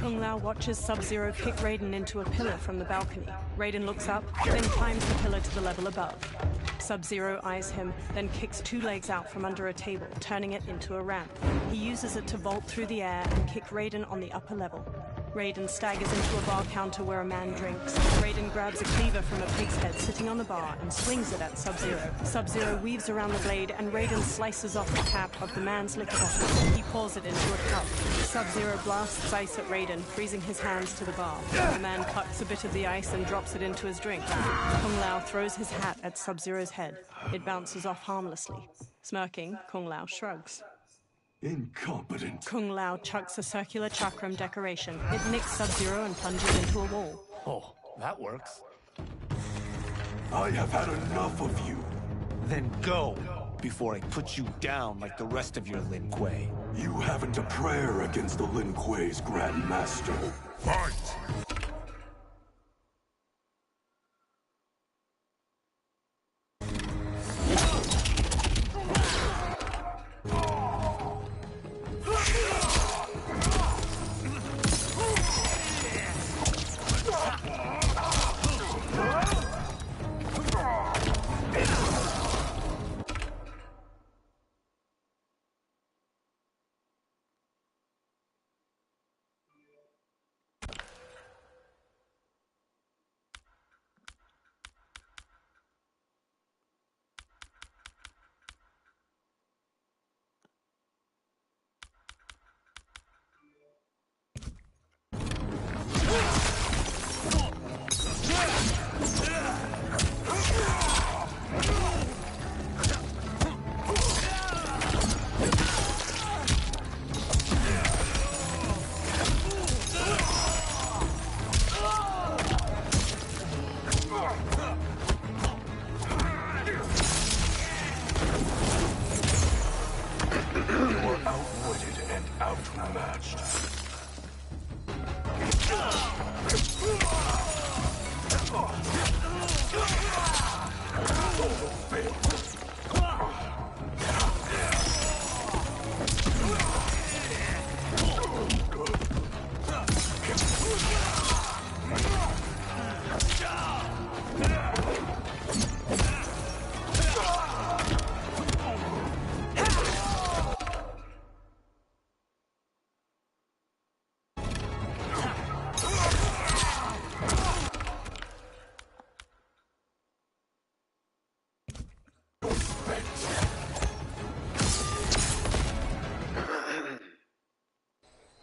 Kung Lao watches Sub-Zero kick Raiden into a pillar from the balcony. Raiden looks up, then climbs the pillar to the level above. Sub-Zero eyes him, then kicks 2 legs out from under a table, turning it into a ramp. He uses it to vault through the air and kick Raiden on the upper level. Raiden staggers into a bar counter where a man drinks. Raiden grabs a cleaver from a pig's head sitting on the bar and swings it at Sub-Zero. Sub-Zero weaves around the blade and Raiden slices off the cap of the man's liquor bottle. He pours it into a cup. Sub-Zero blasts ice at Raiden, freezing his hands to the bar. The man plucks a bit of the ice and drops it into his drink. Kung Lao throws his hat at Sub-Zero's head. It bounces off harmlessly. Smirking, Kung Lao shrugs. Incompetent. Kung Lao chucks a circular chakram decoration. It nicks Sub-Zero and plunges into a wall. Oh, that works. I have had enough of you. Then go, before I put you down like the rest of your Lin Kuei. You haven't a prayer against the Lin Kuei's Grand Master. Fight!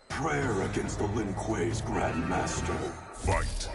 Prayer against the Lin Kuei's Grand Master. Fight!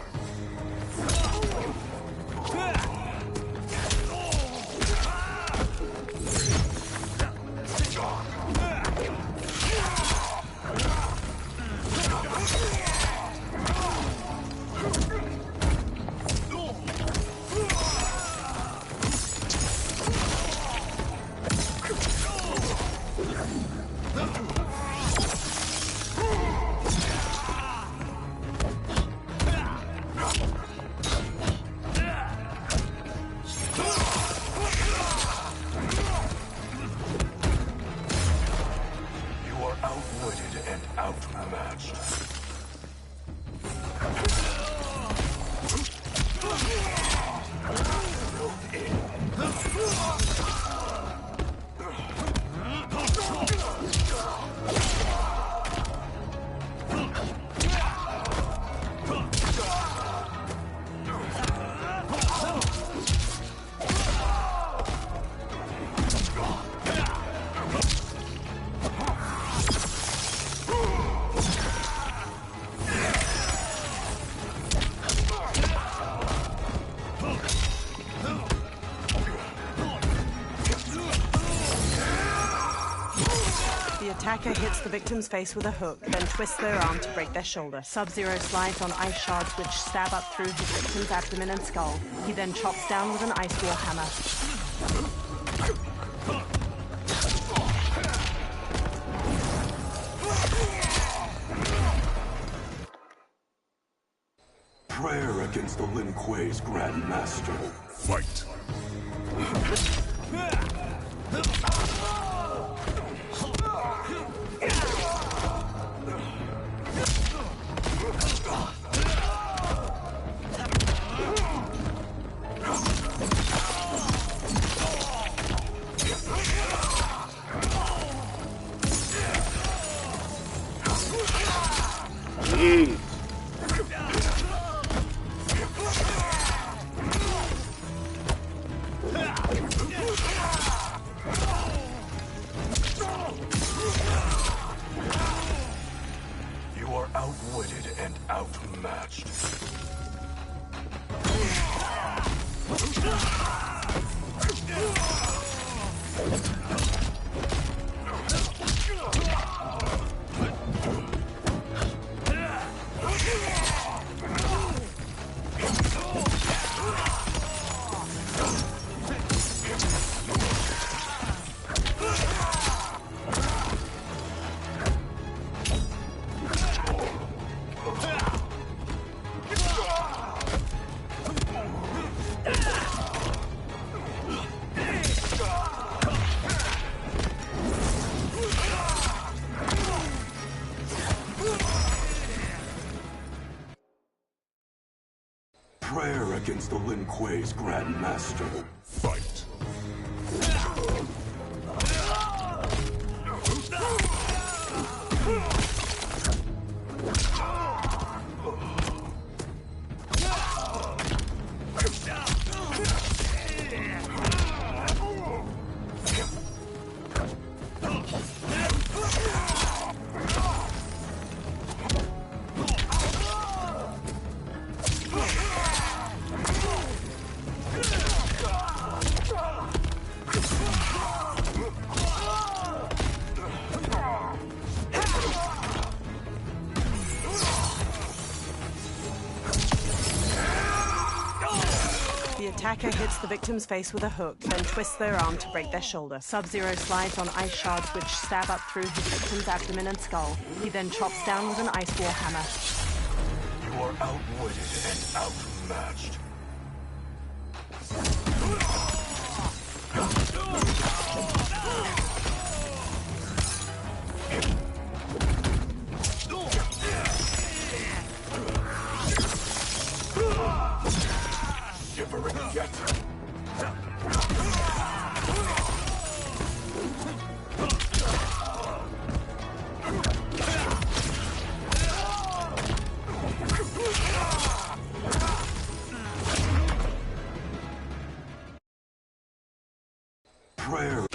The attacker hits the victim's face with a hook, then twists their arm to break their shoulder. Sub-Zero slides on ice shards which stab up through his victim's abdomen and skull. He then chops down with an ice wall hammer. Prayer against the Lin Kuei's Grand Master. Fight! Prayer against the Lin Kuei's Grand Master. Fight. The attacker hits the victim's face with a hook, then twists their arm to break their shoulder. Sub-Zero slides on ice shards which stab up through his victim's abdomen and skull. He then chops down with an ice war hammer. You are outwitted and outmatched. Shivering yet. Prayer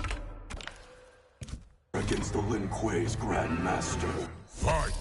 against the Lin Kuei's Grand Master. Fight!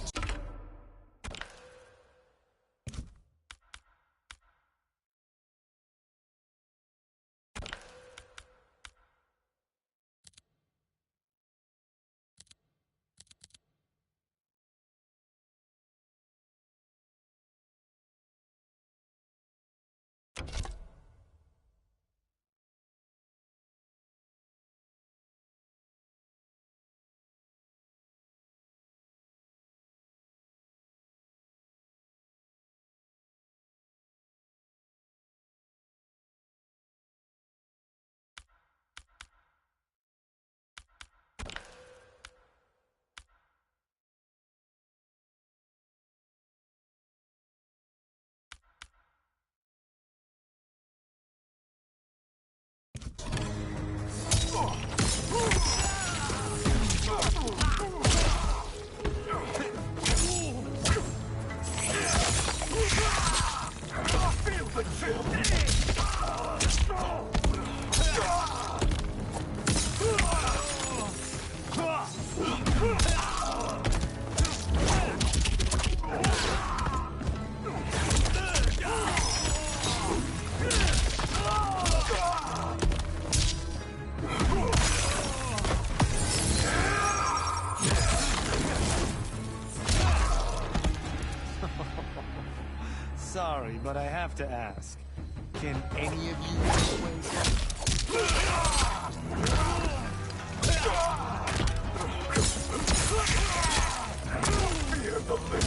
Sorry, but I have to ask. Can any of you explain Fear the Lin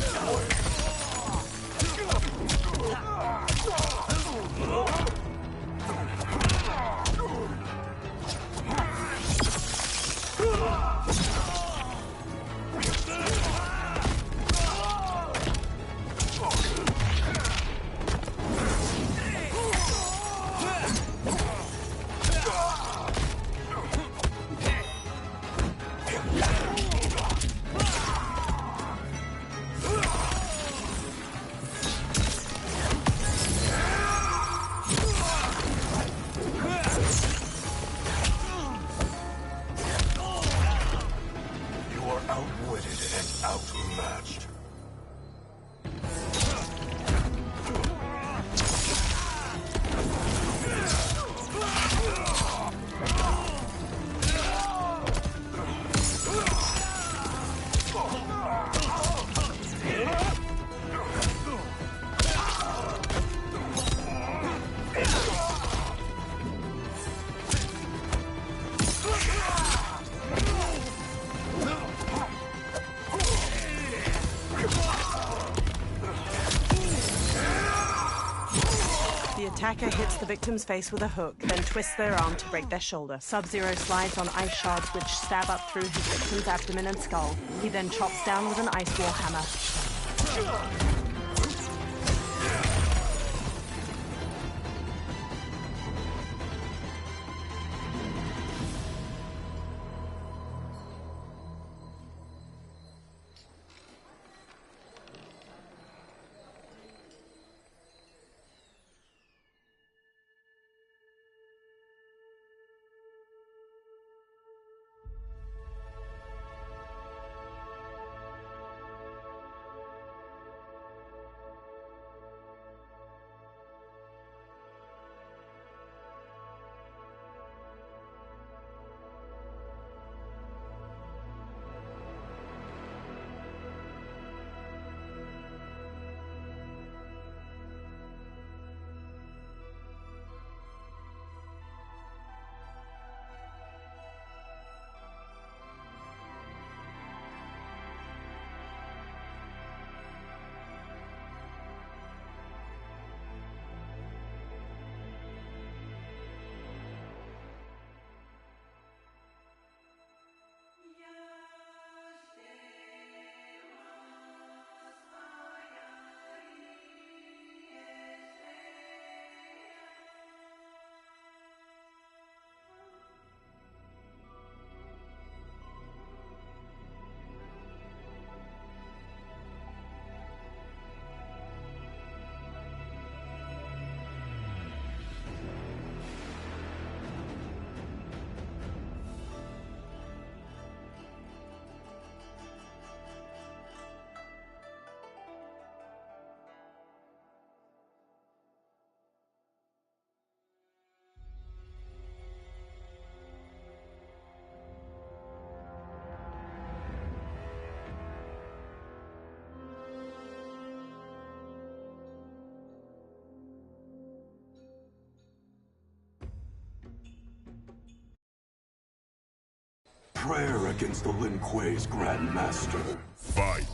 The attacker hits the victim's face with a hook, then twists their arm to break their shoulder. Sub-Zero slides on ice shards which stab up through his victim's abdomen and skull. He then chops down with an ice wall hammer. Prayer against the Lin Kuei's Grand Master. Fight!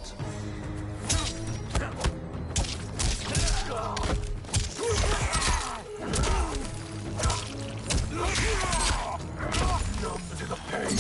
Numb to the pain.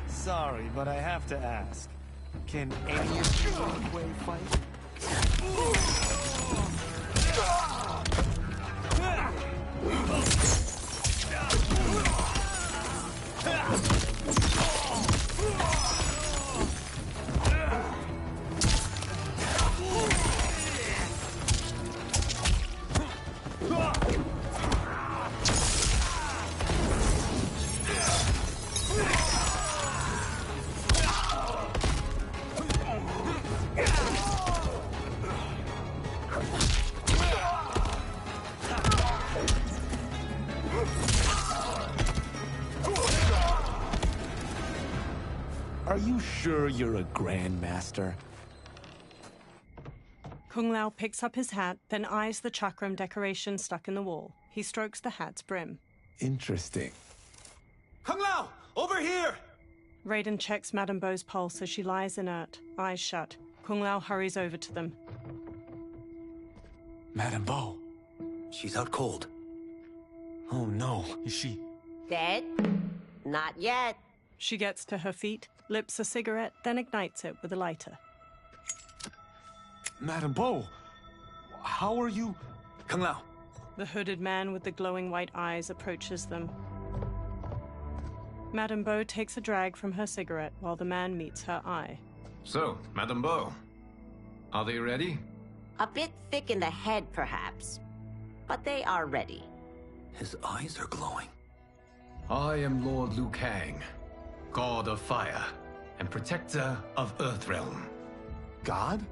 Sorry, but I have to ask. Can any of you Wei fight? Are you sure you're a Grandmaster? Kung Lao picks up his hat, then eyes the chakram decoration stuck in the wall. He strokes the hat's brim. Interesting. Kung Lao! Over here! Raiden checks Madame Beau's pulse as she lies inert, eyes shut. Kung Lao hurries over to them. Madame Beau. She's out cold. Oh no, is she... Dead? Not yet. She gets to her feet, lips a cigarette, then ignites it with a lighter. Madame Beau! How are you... Kung Lao! The hooded man with the glowing white eyes approaches them. Madame Beau takes a drag from her cigarette while the man meets her eye. So, Madame Beau, are they ready? A bit thick in the head, perhaps. But they are ready. His eyes are glowing. I am Lord Liu Kang, God of Fire and Protector of Earthrealm. God?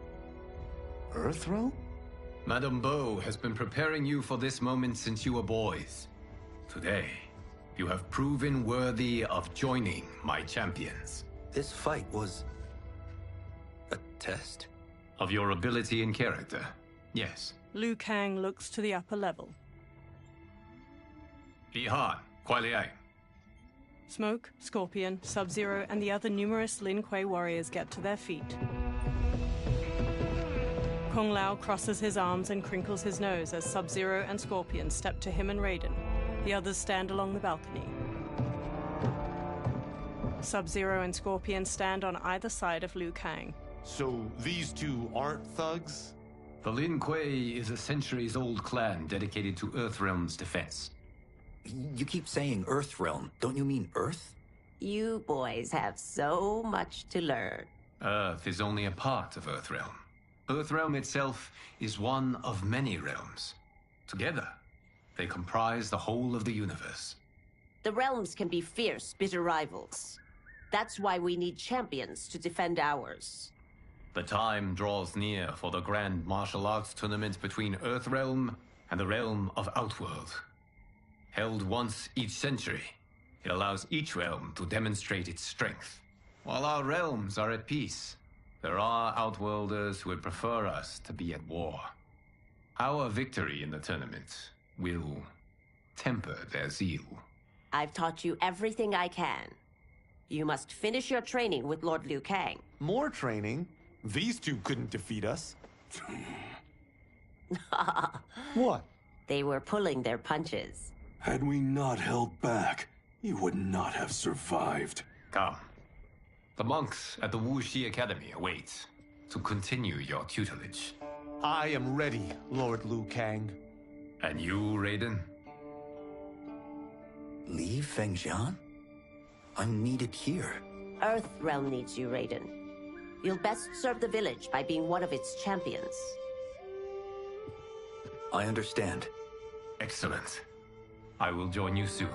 Earthrealm? Madame Beau has been preparing you for this moment since you were boys. Today, you have proven worthy of joining my champions. This fight was a test? Of your ability and character, yes. Liu Kang looks to the upper level. Ihan, Kuai Liang. Smoke, Scorpion, Sub-Zero, and the other numerous Lin Kuei warriors get to their feet. Kung Lao crosses his arms and crinkles his nose as Sub-Zero and Scorpion step to him and Raiden. The others stand along the balcony. Sub-Zero and Scorpion stand on either side of Liu Kang. So these two aren't thugs? The Lin Kuei is a centuries-old clan dedicated to Earthrealm's defense. You keep saying Earthrealm. Don't you mean Earth? You boys have so much to learn. Earth is only a part of Earthrealm. Earthrealm itself is one of many realms. Together, they comprise the whole of the universe. The realms can be fierce, bitter rivals. That's why we need champions to defend ours. The time draws near for the grand martial arts tournament between Earthrealm and the realm of Outworld. Held once each century, it allows each realm to demonstrate its strength. While our realms are at peace, there are Outworlders who would prefer us to be at war. Our victory in the tournament will temper their zeal. I've taught you everything I can. You must finish your training with Lord Liu Kang. More training? These two couldn't defeat us. What? They were pulling their punches. Had we not held back, you would not have survived. Come. The monks at the Wuxi Academy await to continue your tutelage. I am ready, Lord Liu Kang. And you, Raiden? Leave Fengjian? I'm needed here. Earthrealm needs you, Raiden. You'll best serve the village by being one of its champions. I understand. Excellent. I will join you soon.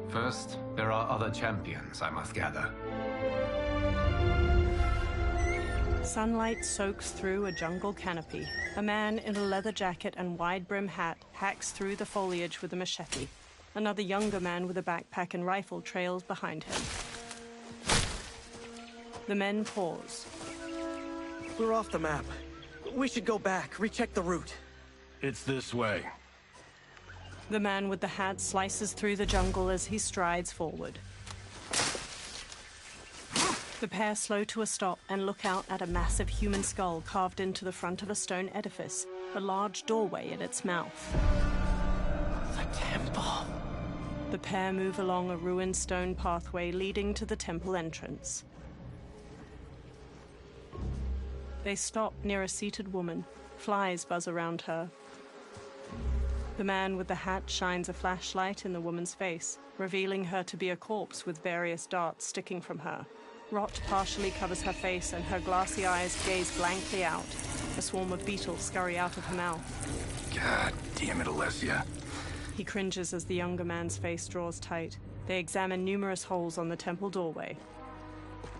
First, there are other champions I must gather. Sunlight soaks through a jungle canopy. A man in a leather jacket and wide-brim hat hacks through the foliage with a machete. Another younger man with a backpack and rifle trails behind him. The men pause. We're off the map. We should go back, recheck the route. It's this way. The man with the hat slices through the jungle as he strides forward. The pair slow to a stop and look out at a massive human skull carved into the front of a stone edifice, a large doorway at its mouth. The temple. The pair move along a ruined stone pathway leading to the temple entrance. They stop near a seated woman. Flies buzz around her. The man with the hat shines a flashlight in the woman's face, revealing her to be a corpse with various darts sticking from her. Rot partially covers her face and her glassy eyes gaze blankly out. A swarm of beetles scurry out of her mouth. God damn it, Alessia. He cringes as the younger man's face draws tight. They examine numerous holes on the temple doorway.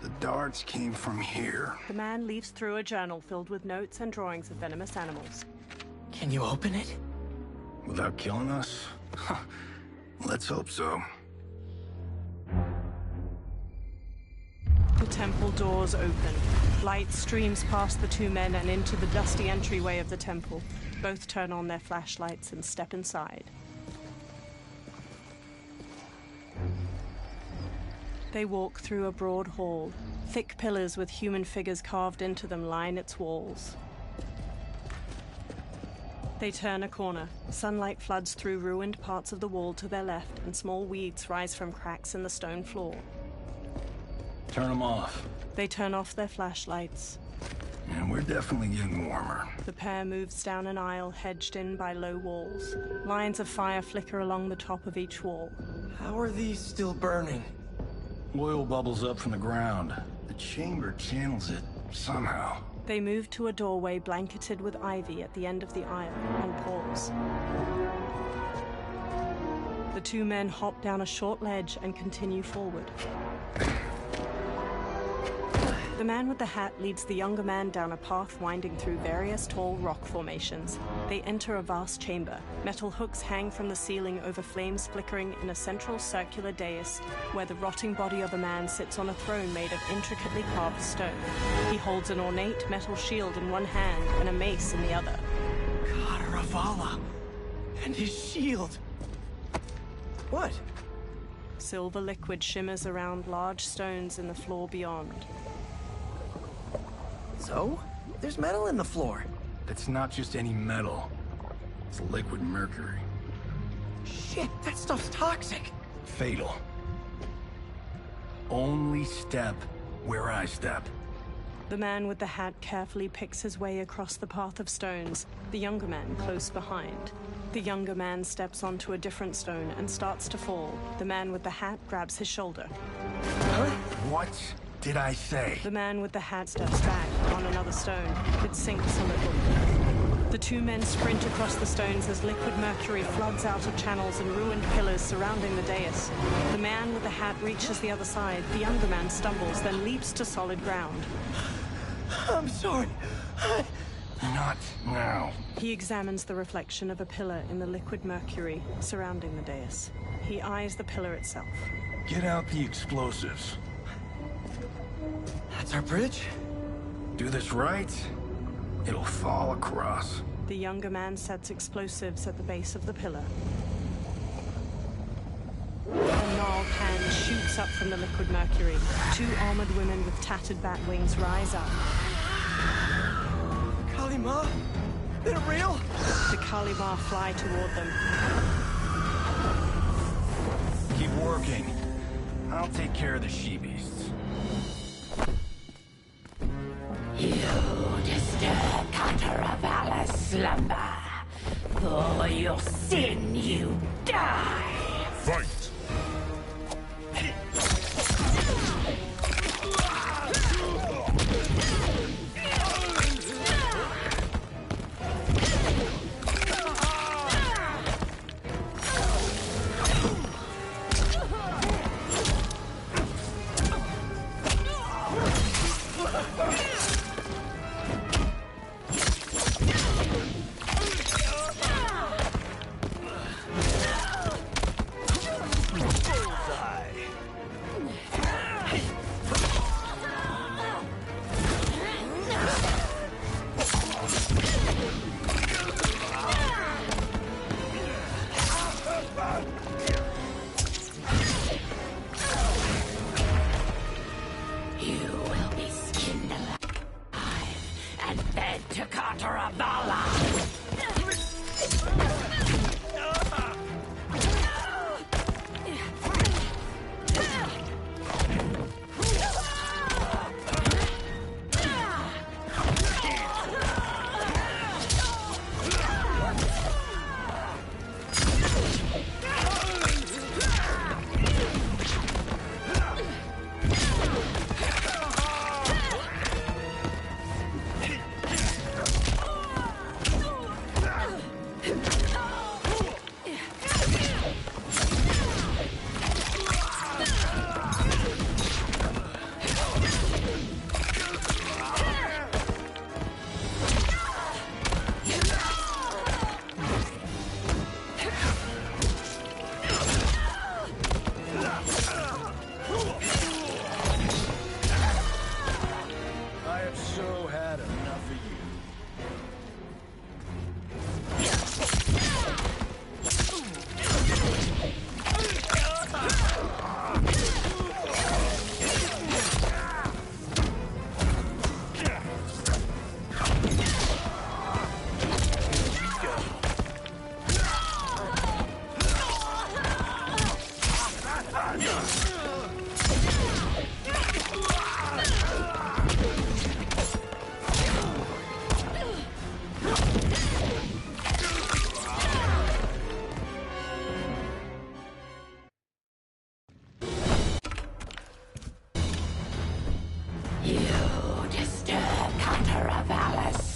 The darts came from here. The man leaves through a journal filled with notes and drawings of venomous animals. Can you open it? Without killing us? Let's hope so. The temple doors open. Light streams past the two men and into the dusty entryway of the temple. Both turn on their flashlights and step inside. They walk through a broad hall. Thick pillars with human figures carved into them line its walls. They turn a corner. Sunlight floods through ruined parts of the wall to their left, and small weeds rise from cracks in the stone floor. Turn them off. They turn off their flashlights. And we're definitely getting warmer. The pair moves down an aisle hedged in by low walls. Lines of fire flicker along the top of each wall. How are these still burning? Oil bubbles up from the ground. The chamber channels it somehow. They move to a doorway blanketed with ivy at the end of the aisle and pause. The two men hop down a short ledge and continue forward. The man with the hat leads the younger man down a path winding through various tall rock formations. They enter a vast chamber. Metal hooks hang from the ceiling over flames flickering in a central circular dais where the rotting body of a man sits on a throne made of intricately carved stone. He holds an ornate metal shield in one hand and a mace in the other. Kataravala! And his shield! What? Silver liquid shimmers around large stones in the floor beyond. So? There's metal in the floor. It's not just any metal. It's liquid mercury. Shit, that stuff's toxic. Fatal. Only step where I step. The man with the hat carefully picks his way across the path of stones, the younger man close behind. The younger man steps onto a different stone and starts to fall. The man with the hat grabs his shoulder. Huh? What did I say? The man with the hat steps back on another stone. It sinks a little. The two men sprint across the stones as liquid mercury floods out of channels and ruined pillars surrounding the dais. The man with the hat reaches the other side. The younger man stumbles, then leaps to solid ground. I'm sorry. Not now. He examines the reflection of a pillar in the liquid mercury surrounding the dais. He eyes the pillar itself. Get out the explosives. That's our bridge? Do this right, it'll fall across. The younger man sets explosives at the base of the pillar. A gnarled hand shoots up from the liquid mercury. Two armored women with tattered bat wings rise up. Kalima? They're real? The Kalima fly toward them. Keep working. I'll take care of the she-beasts. You disturb Catarabala's slumber. For your sin, you die. Fight!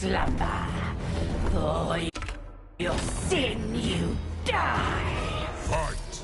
slumber. For your sin, you die. Fight!